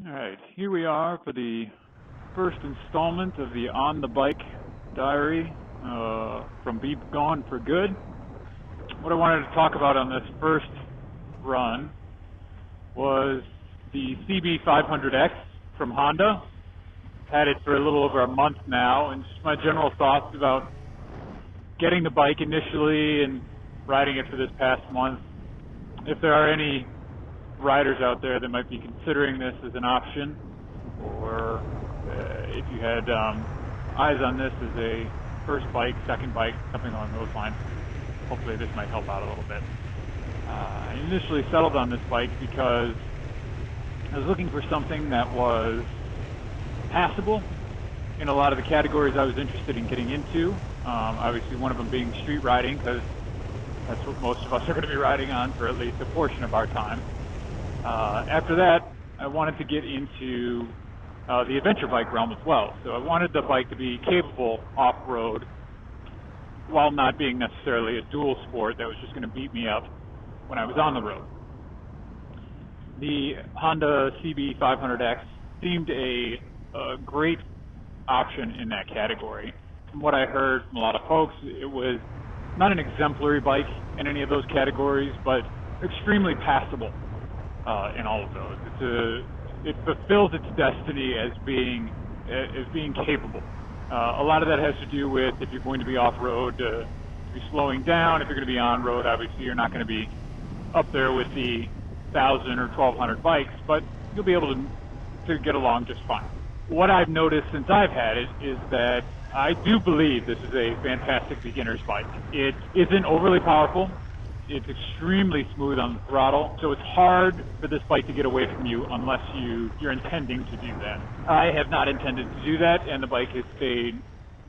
Alright, here we are for the first installment of the On the Bike diary from BeGoneForGood. What I wanted to talk about on this first run was the CB500X from Honda. Had it for a little over a month now, and just my general thoughts about getting the bike initially and riding it for this past month. If there are any riders out there that might be considering this as an option, or if you had eyes on this as a first bike, second bike, something along those lines, hopefully this might help out a little bit. I initially settled on this bike because I was looking for something that was passable in a lot of the categories I was interested in getting into. Obviously one of them being street riding, because that's what most of us are going to be riding on for at least a portion of our time. After that, I wanted to get into the adventure bike realm as well. So I wanted the bike to be capable off-road while not being necessarily a dual sport that was just going to beat me up when I was on the road. The Honda CB500X seemed a great option in that category. From what I heard from a lot of folks, it was not an exemplary bike in any of those categories, but extremely passable in all of those. It fulfills its destiny as being capable. A lot of that has to do with if you're going to be off-road, to be slowing down. If you're going to be on-road, obviously you're not going to be up there with the 1,000 or 1,200 bikes, but you'll be able to get along just fine. What I've noticed since I've had it is that I do believe this is a fantastic beginner's bike. It isn't overly powerful. It's extremely smooth on the throttle, so it's hard for this bike to get away from you unless you're intending to do that. I have not intended to do that, and the bike has stayed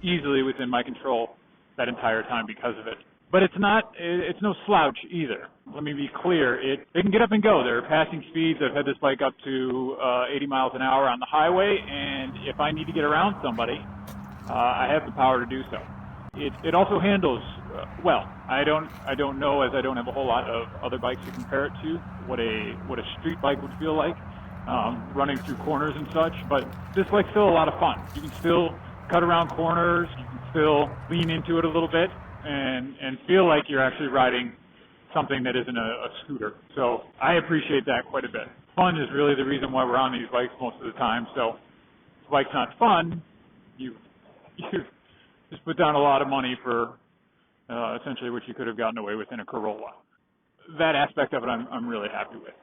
easily within my control that entire time because of it. But it's no slouch either. Let me be clear, it can get up and go. There are passing speeds. I've had this bike up to 80 miles an hour on the highway, and if I need to get around somebody, I have the power to do so. It also handles well. I don't know, as I don't have a whole lot of other bikes to compare it to, what a street bike would feel like, running through corners and such, but this bike's still a lot of fun. You can still cut around corners, you can still lean into it a little bit, and feel like you're actually riding something that isn't a scooter. So I appreciate that quite a bit. Fun is really the reason why we're on these bikes most of the time, so if the bike's not fun, you just put down a lot of money for essentially what you could have gotten away with in a Corolla. That aspect of it I'm really happy with.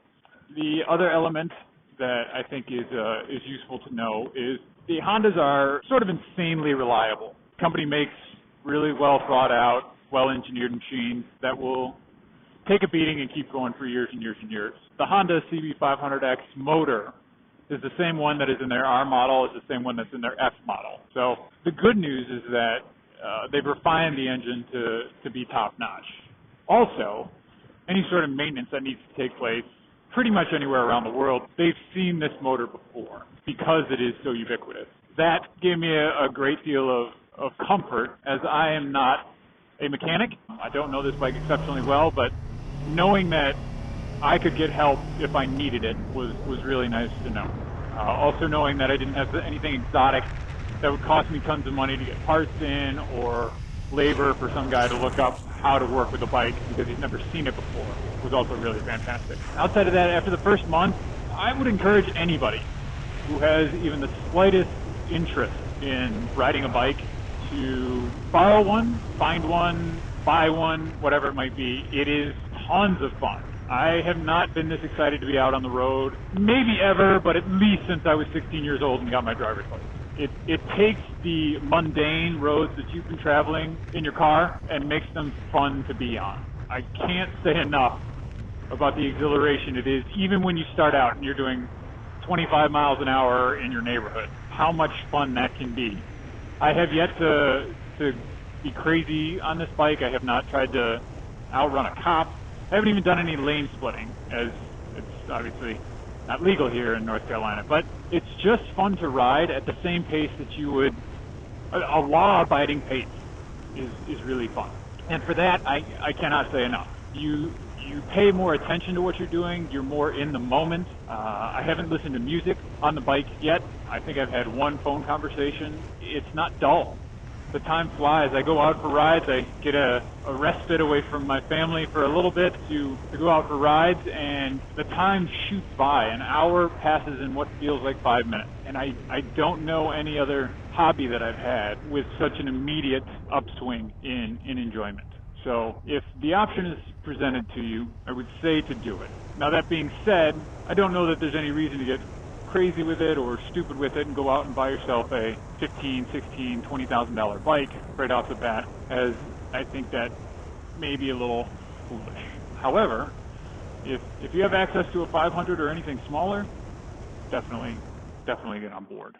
The other element that I think is useful to know is the Hondas are sort of insanely reliable. The company makes really well thought out, well engineered machines that will take a beating and keep going for years and years and years. The Honda CB500X motor is the same one that is in their R model, is the same one that's in their F model. So the good news is that they've refined the engine to be top-notch. Also, any sort of maintenance that needs to take place pretty much anywhere around the world, they've seen this motor before because it is so ubiquitous. That gave me a great deal of comfort, as I am not a mechanic. I don't know this bike exceptionally well, but knowing that I could get help if I needed it was really nice to know. Also knowing that I didn't have anything exotic that would cost me tons of money to get parts in, or labor for some guy to look up how to work with a bike because he's never seen it before, was also really fantastic. Outside of that, after the first month, I would encourage anybody who has even the slightest interest in riding a bike to borrow one, find one, buy one, whatever it might be. It is tons of fun. I have not been this excited to be out on the road, maybe ever, but at least since I was 16 years old and got my driver's license. It takes the mundane roads that you've been traveling in your car and makes them fun to be on. I can't say enough about the exhilaration it is, even when you start out and you're doing 25 miles an hour in your neighborhood, how much fun that can be. I have yet to be crazy on this bike. I have not tried to outrun a cop. I haven't even done any lane splitting, as it's obviously not legal here in North Carolina. But it's just fun to ride at the same pace that you would, a law-abiding pace is really fun. And for that, I cannot say enough. You you pay more attention to what you're doing. You're more in the moment. I haven't listened to music on the bike yet. I think I've had one phone conversation. It's not dull. The time flies. I go out for rides. I get a respite away from my family for a little bit to go out for rides, and the time shoots by. An hour passes in what feels like 5 minutes. And I don't know any other hobby that I've had with such an immediate upswing in enjoyment. So if the option is presented to you, I would say to do it. Now, that being said, I don't know that there's any reason to get crazy with it or stupid with it and go out and buy yourself a $15,000, $16,000, $20,000 bike right off the bat, as I think that may be a little foolish. However, if you have access to a 500 or anything smaller, definitely get on board.